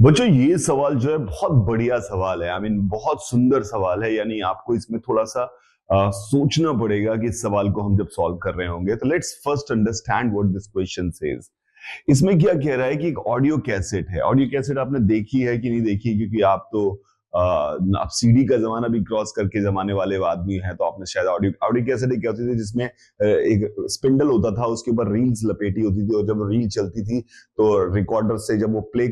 बच्चों ये सवाल जो है बहुत बढ़िया सवाल है। बहुत सुंदर सवाल है। यानी आपको इसमें थोड़ा सा सोचना पड़ेगा कि इस सवाल को हम जब सॉल्व कर रहे होंगे। तो let's first understand what this question says. इसमें क्या कह रहा है कि एक ऑडियो कैसेट है। ऑडियो कैसेट आपने देखी है कि नहीं देखी, क्योंकि आप तो आप सीडी का जमाना भी क्रॉस करके जमाने वाले आदमी हैं, तो आपने शायद ऑडियो ऑडियो कैसेट क्या होती थी जिसमें एक स्पिंडल होता था, उसके ऊपर रील्स लपेटी होती थी, और जब रील चलती थी तो रिकॉर्डर से जब वो प्ले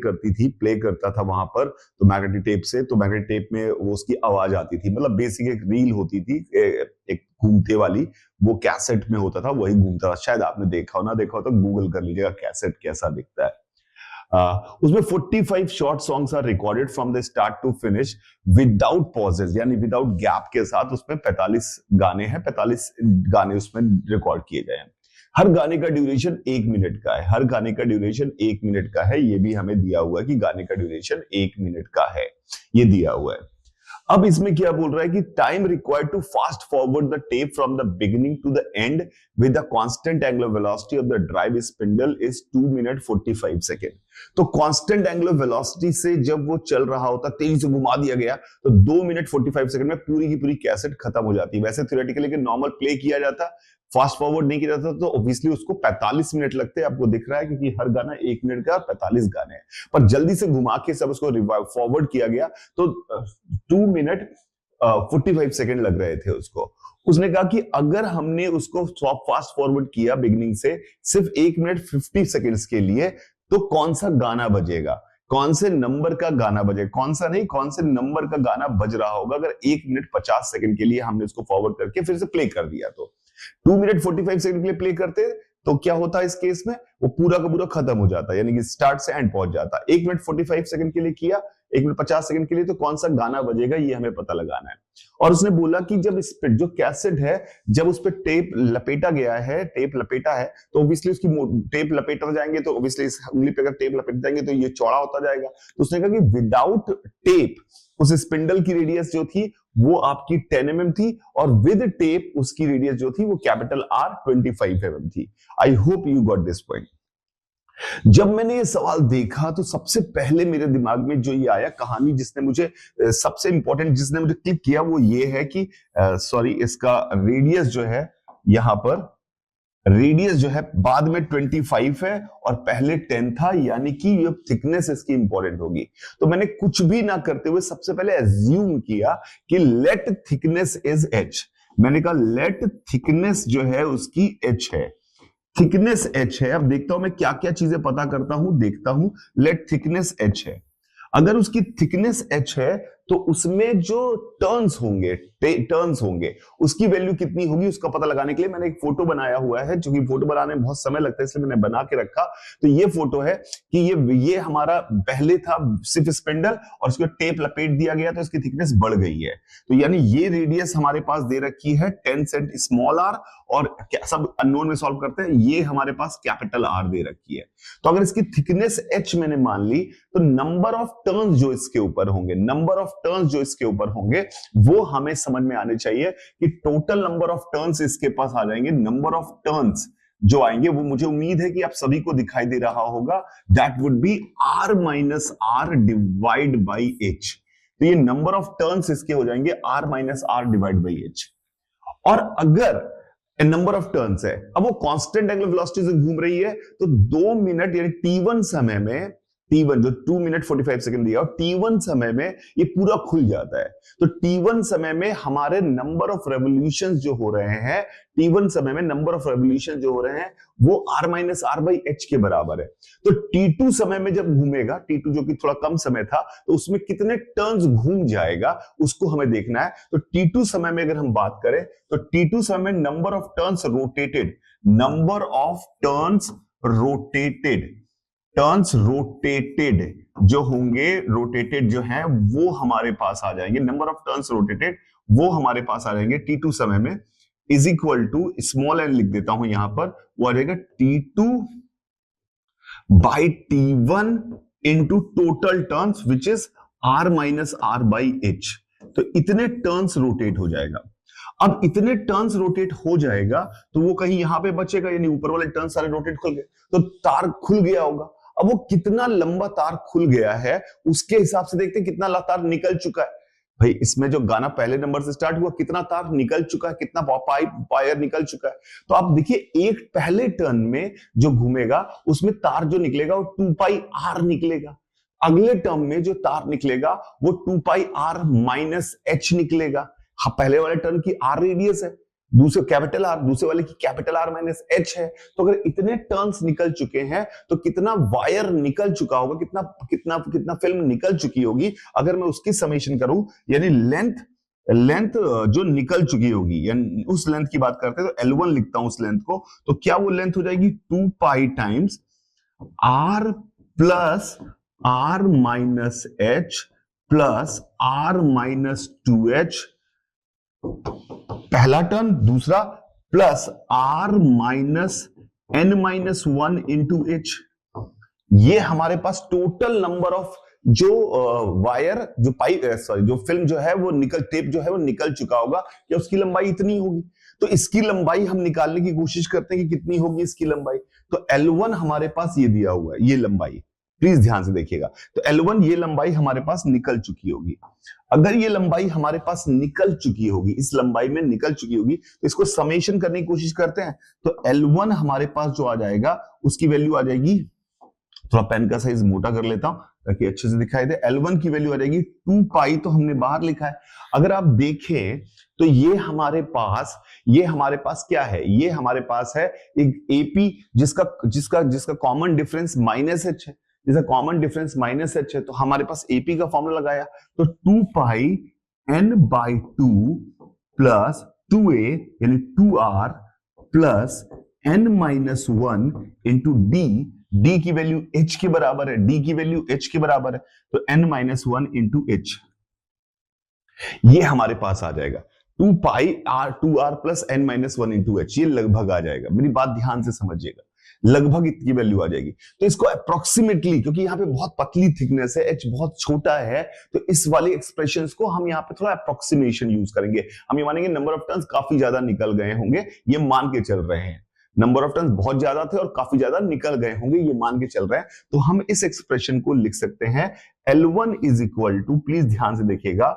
करता था वहां पर, तो मैग्नेटिक टेप से, तो मैग्नेटिक टेप में वो उसकी आवाज आती थी। मतलब बेसिक एक रील होती थी, एक घूमते वाली, वो कैसेट में होता था, वही घूमता था। शायद आपने देखा हो, ना देखा हो तो गूगल कर लीजिएगा कैसेट कैसा दिखता है। उसमें 45 short songs are recorded from the start to finish without pauses, यानी विदाउट गैप के साथ। उसमें 45 गाने हैं, 45 गाने उसमें रिकॉर्ड किए गए हैं। हर गाने का ड्यूरेशन 1 मिनट का है। हर गाने का ड्यूरेशन 1 मिनट का है। ये भी हमें दिया हुआ है कि गाने का ड्यूरेशन 1 मिनट का है, ये दिया हुआ है। अब इसमें क्या बोल रहा है कि time required to fast forward the tape from the beginning to the end with the constant angular velocity of the drive spindle is 2 minute 45 second. तो कांस्टेंट एंगुलर वेलोसिटी से जब वो चल रहा होता, तेजी से घुमा दिया गया, तो 2 मिनट 45 सेकेंड में पूरी की पूरी कैसेट खत्म हो जाती है। वैसे थ्योरेटिकली कि नॉर्मल प्ले किया जाता, फास्ट फॉरवर्ड नहीं किया जाता, तो ऑब्वियसली उसको 45 मिनट लगते हैं। आपको दिख रहा है क्योंकि हर गाना 1 मिनट का, 45 गाने हैं। पर जल्दी से घुमा के सब उसको फॉरवर्ड किया गया, तो 2 मिनट 45 सेकेंड लग रहे थे उसको। उसने कहा कि अगर हमने उसको फास्ट फॉरवर्ड किया बिगिनिंग से सिर्फ 1 मिनट 50 सेकेंड्स के लिए, तो कौन सा गाना बजेगा, कौन से नंबर का गाना बजेगा, कौन सा नहीं, कौन से नंबर का गाना बज रहा होगा अगर 1 मिनट 50 सेकेंड के लिए हमने उसको फॉरवर्ड करके फिर से प्ले कर दिया। तो 2 मिनट 45 सेकेंड के लिए प्ले करते तो क्या होता है इस केस में, वो पूरा का पूरा खत्म हो जाता, यानी कि स्टार्ट से एंड पहुंच जाता। 1 मिनट 45 सेकंड के लिए किया, 1 मिनट 50 सेकंड के लिए, तो कौन सा गाना बजेगा ये हमें पता लगाना है। और उसने बोला कि जब इस पे जो कैसेट है, जब उस पर टेप लपेटा गया है, टेप लपेटा है, तो ऑब्वियसली उसकी टेप लपेटते जाएंगे, तो ऑब्वियसली इस उंगली पे अगर टेप लपेट देंगे तो ये चौड़ा होता जाएगा। तो उसने कहा कि विदाउट टेप उस स्पिंडल की रेडियस जो थी वो आपकी 10 mm थी, और विद टेप उसकी रेडियस जो थी वो कैपिटल R 25 mm थी। I hope you got this point. जब मैंने ये सवाल देखा तो सबसे पहले मेरे दिमाग में जो ये आया कहानी, जिसने मुझे सबसे इंपॉर्टेंट जिसने मुझे क्लिक किया, वो ये है कि इसका रेडियस जो है, यहां पर रेडियस जो है बाद में 25 है और पहले 10 था, यानी कि ये थिकनेस इसकी इंपॉर्टेंट होगी। तो मैंने कुछ भी ना करते हुए सबसे पहले एज्यूम किया कि लेट थिकनेस इज h। मैंने कहा लेट थिकनेस जो है उसकी h है, थिकनेस h है। अब देखता हूं मैं क्या क्या चीजें पता करता हूं, देखता हूं। लेट थिकनेस h है। अगर उसकी थिकनेस h है तो उसमें जो टर्न्स होंगे उसकी वैल्यू कितनी होगी उसका पता लगाने के लिए मैंने एक फोटो बनाया हुआ है, जो कि फोटो बनाने में बहुत समय लगता है, इसलिए मैंने बना के रखा। तो ये फोटो है कि ये हमारा पहले था सिर्फ स्पिंडल, और उसको टेप लपेट दिया गया तो इसकी थिकनेस बढ़ गई है। तो यानी ये रेडियस हमारे पास दे रखी है 10 सेंट स्मॉल r, और सब अननोन में सॉल्व करते हैं, ये हमारे पास कैपिटल R दे रखी है। तो अगर इसकी थिकनेस h मैंने मान ली, तो नंबर ऑफ टर्न्स जो इसके ऊपर होंगे वो हमें समझ में आने चाहिए कि टोटल नंबर ऑफ टर्न्स इसके पास आ जाएंगे। नंबर ऑफ टर्न्स जो आएंगे वो मुझे उम्मीद है कि आप सभी को दिखाई दे रहा होगा, that would be R minus R divide by H। तो ये नंबर ऑफ टर्न्स इसके हो जाएंगे R minus R divide by H। और अगर नंबर ऑफ टर्न्स है, अब वो कांस्टेंट एंगुलर वेलोसिटी से घूम रही है, तो 2 मिनट यानी T1 समय में, T1 जो 2 मिनट 45 सेकंड दिया, और T1 समय में ये पूरा खुल जाता है। तो T1 समय में हमारे नंबर ऑफ रेवोल्यूशंस जो हो रहे हैं, T1 समय में नंबर ऑफ रेवोल्यूशन जो हो रहे हैं वो R minus R by H के बराबर है। तो T2 समय में जब घूमेगा, T2 जो कि थोड़ा कम समय था, तो उसमें कितने टर्न्स घूम जाएगा उसको हमें देखना है। तो T2 समय में अगर हम बात करें, तो T2 समय में नंबर ऑफ टर्न्स रोटेटेड जो होंगे, रोटेटेड जो है वो हमारे पास आ जाएंगे। नंबर ऑफ टर्न्स रोटेटेड वो हमारे पास आ जाएंगे T2 समय में, is equal to, small N लिख देता हूं यहां पर, वो आ जाएगा T2 by T1 into total turns which is R minus R by H। तो इतने टर्न्स रोटेट हो जाएगा। अब इतने टर्न्स रोटेट हो जाएगा तो वो कहीं यहां पे बचेगा, यानी ऊपर वाले टर्न्स सारे रोटेट खुल गए, तो तार खुल गया होगा। अब वो कितना लंबा तार खुल गया है उसके हिसाब से देखते हैं कितना तार निकल चुका है। भाई इसमें जो गाना पहले नंबर से स्टार्ट हुआ, कितना तार निकल चुका है, कितना पाइप वायर निकल चुका है। तो आप देखिए एक पहले टर्न में जो घूमेगा उसमें तार जो निकलेगा वो 2 पाई आर निकलेगा। अगले टर्म में जो तार निकलेगा वो 2 पाई आर माइनस एच निकलेगा। हाँ, पहले वाले टर्न की आर रेडियस है, दूसरे कैपिटल आर, दूसरे वाले की कैपिटल आर माइनस एच है। तो अगर इतने टर्न्स निकल चुके हैं तो कितना वायर निकल चुका होगा, कितना कितना कितना फिल्म निकल चुकी होगी। अगर मैं उसकी समेशन करूं, यानी लेंथ जो निकल चुकी होगी, यानी उस लेंथ की बात करते हैं तो L1 लिखता हूं उस लेंथ को, तो क्या वो लेंथ हो जाएगी 2 pi times R plus R minus H plus R minus 2h, पहला टर्म, दूसरा plus R minus N minus 1 into H. ये हमारे पास टोटल नंबर ऑफ जो वायर जो पाइप जो फिल्म जो है वो टेप जो है वो निकल चुका होगा, या उसकी लंबाई इतनी होगी। तो इसकी लंबाई हम निकालने की कोशिश करते हैं कि कितनी होगी इसकी लंबाई। तो L1 हमारे पास ये दिया हुआ है, ये लंबाई, प्लीज ध्यान से देखिएगा। तो L1 ये लंबाई हमारे पास निकल चुकी होगी। अगर ये लंबाई हमारे पास निकल चुकी होगी, इस लंबाई में निकल चुकी होगी, तो इसको समेशन करने की कोशिश करते हैं। तो L1 हमारे पास जो आ जाएगा उसकी वैल्यू आ जाएगी, थोड़ा पेन का साइज मोटा कर लेता हूं ताकि अच्छे से दिखाई दे। L1 की वैल्यू आ जाएगी 2 पाई, तो हमने बाहर लिखा है। अगर आप देखें तो ये हमारे पास क्या है, ये हमारे पास है एक AP जिसका कॉमन डिफरेंस माइनस एच है, जिसका कॉमन डिफरेंस माइनस एच है। तो हमारे पास AP का फॉर्मूला लगाया, तो 2 पाई n/2 प्लस 2a यानी 2r plus n-1 into d की वैल्यू h के बराबर है, d की वैल्यू h के बराबर है, तो n-1 इंटू h ये हमारे पास आ जाएगा 2 पाई r 2r plus n-1 into h। ये लगभग आ जाएगा, मेरी बात ध्यान से समझिएगा, लगभग इतनी वैल्यू आ जाएगी। तो इसको अप्रोक्सीमेटली, क्योंकि यहाँ पे बहुत पतली थिकनेस है, h बहुत छोटा है, तो इस वाले एक्सप्रेशंस को हम यहाँ पे थोड़ा अप्रोक्सीमेशन यूज करेंगे। हम ये मानेंगे नंबर ऑफ टर्न्स काफी ज्यादा निकल गए होंगे, ये मान के चल रहे हैं। नंबर ऑफ टर्न्स बहुत ज्यादा थे और काफी ज्यादा निकल गए होंगे, ये मान के चल रहे हैं। तो हम इस एक्सप्रेशन को लिख सकते हैं L1 is equal to, please ध्यान से देखिएगा,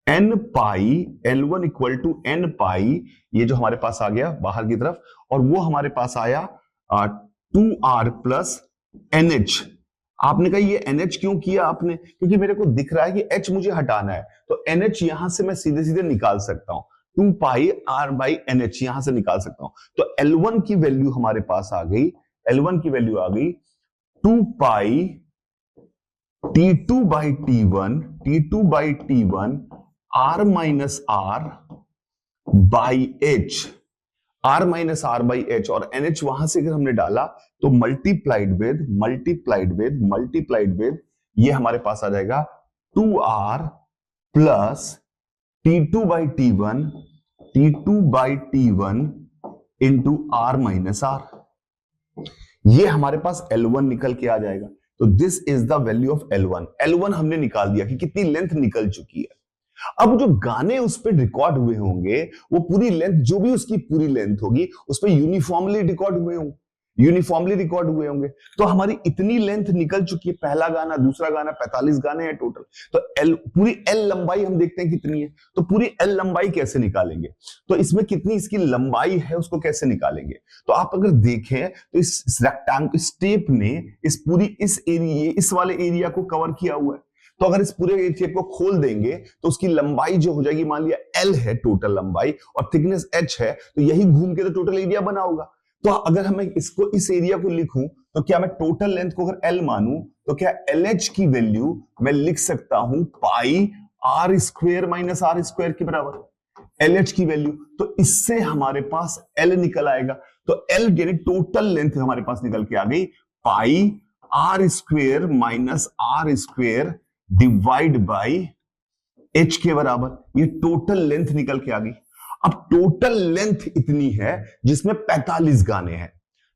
n pi, L1 equal to n pi, ये जो हमारे पास आ गया बाहर की तरफ, और वो हमारे पास आया 2r प्लस NH। आपने कहा ये NH क्यों किया आपने? क्योंकि मेरे को दिख रहा है कि H मुझे हटाना है, तो NH यहां से मैं सीधे सीधे निकाल सकता हूं, 2 पाई r बाई NH यहां से निकाल सकता हूं। तो L1 की वैल्यू हमारे पास आ गई, L1 की वैल्यू आ गई 2 पाई T2 by T1 r minus r by h, r minus r by h, और NH वहां से अगर हमने डाला तो मल्टीप्लाइड विद ये हमारे पास आ जाएगा 2r plus T2 by T1 into r minus r। ये हमारे पास L1 निकल के आ जाएगा। तो this is the value of L1 हमने निकाल दिया कि कितनी लेंथ निकल चुकी है। अब जो गाने उस पर रिकॉर्ड हुए होंगे वो पूरी लेंथ, जो भी उसकी पूरी लेंथ होगी उस पर यूनिफॉर्मली रिकॉर्ड हुए होंगे। तो हमारी इतनी लेंथ निकल चुकी है, पहला गाना, दूसरा गाना, 45 गाने हैं टोटल। तो पूरी L लंबाई हम देखते हैं कितनी है। तो पूरी L लंबाई कैसे निकालेंगे, तो इसमें कितनी इसकी लंबाई है उसको कैसे निकालेंगे। तो आप अगर देखें तो इस रेक्टेंगल स्टेप ने इस वाले एरिया को कवर किया हुआ है। तो अगर इस पूरे एरिया को खोल देंगे तो उसकी लंबाई जो हो जाएगी, मान लिया L है टोटल लंबाई और थिकनेस H है, तो यही घूम के तो टोटल एरिया बना होगा। तो अगर हमें इसको, इस एरिया को लिखूं, तो क्या मैं टोटल लेंथ को अगर L मानूं तो क्या LH की वैल्यू मैं लिख सकता हूं पाई r square minus r square के बराबर, LH की वैल्यू। तो इससे हमारे पास L निकल आएगा। तो L यानी टोटल लेंथ हमारे पास निकल के आ गई पाई r square minus r square divide by h के बराबर। ये टोटल लेंथ निकल के आ गई। अब टोटल लेंथ इतनी है जिसमें 45 गाने हैं,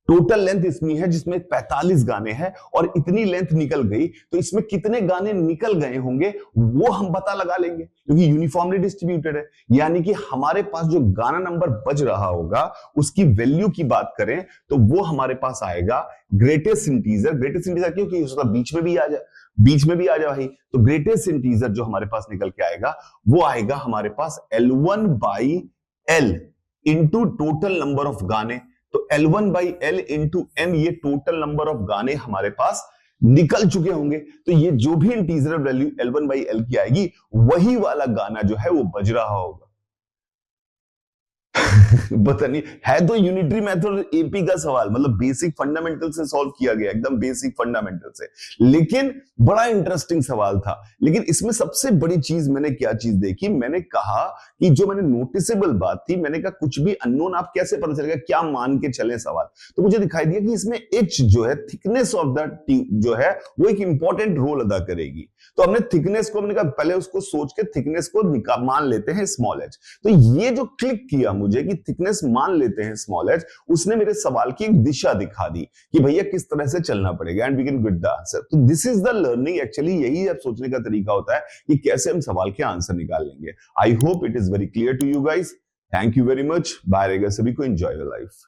टोटल लेंथ इसमें है जिसमें 45 गाने हैं और इतनी लेंथ निकल गई, तो इसमें कितने गाने निकल गए होंगे वो हम पता लगा लेंगे क्योंकि यूनिफॉर्मली डिस्ट्रीब्यूटेड है। यानी कि हमारे पास जो गाना नंबर बज रहा होगा उसकी वैल्यू की बात करें तो वो हमारे पास आएगा ग्रेटेस्ट इंटीजर। ग्रेटेस्ट इंटीजर क्योंकि उसका बीच में भी आ जाए, बीच में भी आ जाए भाई, तो ग्रेटेस्ट इंटीजर जो हमारे पास निकल के आएगा वो आएगा हमारे पास L1 by L into total number of गाने। तो L1 by L into M, ये टोटल नंबर ऑफ गाने हमारे पास निकल चुके होंगे। तो ये जो भी integer value L1 by L की आएगी वही वाला गाना जो है वो बज रहा होगा। पता नहीं, है तो यूनिटरी मेथड एपी का सवाल, मतलब बेसिक फंडामेंटल से सॉल्व किया गया, एकदम बेसिक फंडामेंटल से, लेकिन बड़ा इंटरेस्टिंग सवाल था। लेकिन इसमें सबसे बड़ी चीज मैंने क्या चीज देखी, मैंने कहा कि जो मैंने नोटिसेबल बात थी, मैंने कहा कुछ भी अननोन आप कैसे पता चलेगा, क्या मान के चले सवाल। तो मुझे दिखाई दिया कि इसमें एच जो है, थिकनेस ऑफ द जो है वो एक इंपॉर्टेंट रोल अदा करेगी। तो हमने थिकनेस को, हमने कहा पहले उसको सोच के थिकनेस को मान लेते हैं स्मॉल एच। तो ये जो क्लिक किया मुझे कि थिकनेस मान लेते हैं स्मॉल एच, उसने मेरे सवाल की एक दिशा दिखा दी कि भैया किस तरह से चलना पड़ेगा, and we can get the answer. तो this is the learning, actually यही अब सोचने का तरीका होता है कि कैसे हम सवाल के आंसर निकाल लेंगे। I hope it is very clear to you guys. Thank you very much. Bye रहेगा सभी को, एंजॉय योर लाइफ।